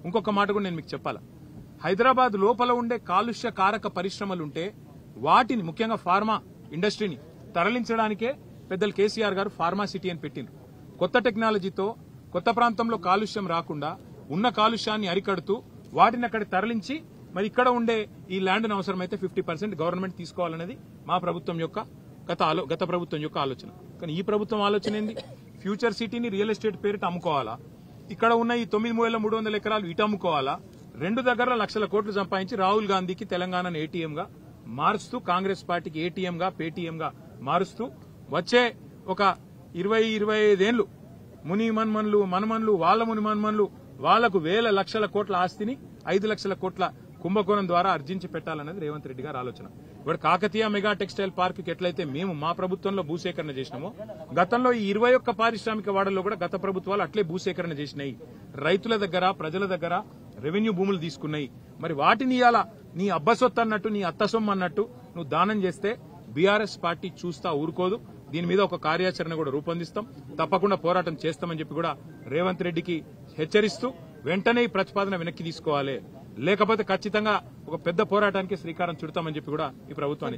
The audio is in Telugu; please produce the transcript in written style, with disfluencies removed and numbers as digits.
ఇంకొక మాట కూడా నేను మీకు చెప్పాలా, హైదరాబాద్ లోపల ఉండే కాలుష్య కారక పరిశ్రమలుంటే వాటిని ముఖ్యంగా ఫార్మా ఇండస్ట్రీని తరలించడానికే పెద్దలు కేసీఆర్ గారు ఫార్మా సిటీ అని పెట్టిండ్రు. కొత్త టెక్నాలజీతో కొత్త ప్రాంతంలో కాలుష్యం రాకుండా ఉన్న కాలుష్యాన్ని అరికడుతూ వాటిని అక్కడ తరలించి మరి ఇక్కడ ఉండే ఈ ల్యాండ్ను అవసరమైతే 50% గవర్నమెంట్ తీసుకోవాలనేది మా ప్రభుత్వం యొక్క గత ప్రభుత్వం యొక్క ఆలోచన. కానీ ఈ ప్రభుత్వం ఆలోచన ఏంది? ఫ్యూచర్ సిటీని రియల్ ఎస్టేట్ పేరిట అమ్ముకోవాలా, ఇక్కడ ఉన్న ఈ 9,300 ఎకరాలు ఇటు అమ్ముకోవాలా, రెండు దగ్గర లక్షల కోట్లు సంపాదించి రాహుల్ గాంధీకి తెలంగాణను ఏటీఎంగా మారుస్తూ, కాంగ్రెస్ పార్టీకి ఏటీఎంగా పేటీఎంగా మారుస్తూ వచ్చే ఒక 20-25 ఏళ్లు ముని మన్మన్లు మనమన్లు వాళ్ళ ముని మన్మన్లు వాళ్లకు వేల లక్షల కోట్ల ఆస్తిని 5 లక్షల కోట్ల కుంభకోణం ద్వారా అర్జించి పెట్టాలన్నది రేవంత్ రెడ్డి గారి ఆలోచన. ఇప్పుడు కాకతీయ మెగా టెక్స్టైల్ పార్క్ కి ఎట్లయితే మేము మా ప్రభుత్వంలో భూసేకరణ చేసినామో గతంలో ఈ 21 పారిశ్రామిక వాడల్లో కూడా గత ప్రభుత్వాలు అట్లే భూసేకరణ చేసినాయి. రైతుల దగ్గర ప్రజల దగ్గర రెవెన్యూ భూములు తీసుకున్నాయి. మరి వాటిని ఇయాల నీ అబ్బసొత్తు అన్నట్టు నీ అత్తసొమ్ము అన్నట్టు నువ్వు దానం చేస్తే బీఆర్ఎస్ పార్టీ చూస్తా ఊరుకోదు. దీని మీద ఒక కార్యాచరణ కూడా రూపొందిస్తాం, తప్పకుండా పోరాటం చేస్తామని చెప్పి కూడా రేవంత్ రెడ్డికి హెచ్చరిస్తూ వెంటనే ఈ ప్రతిపాదన వెనక్కి తీసుకోవాలి, లేకపోతే ఖచ్చితంగా ఒక పెద్ద పోరాటానికి శ్రీకారం చుడతామని చెప్పి కూడా ఈ ప్రభుత్వాన్ని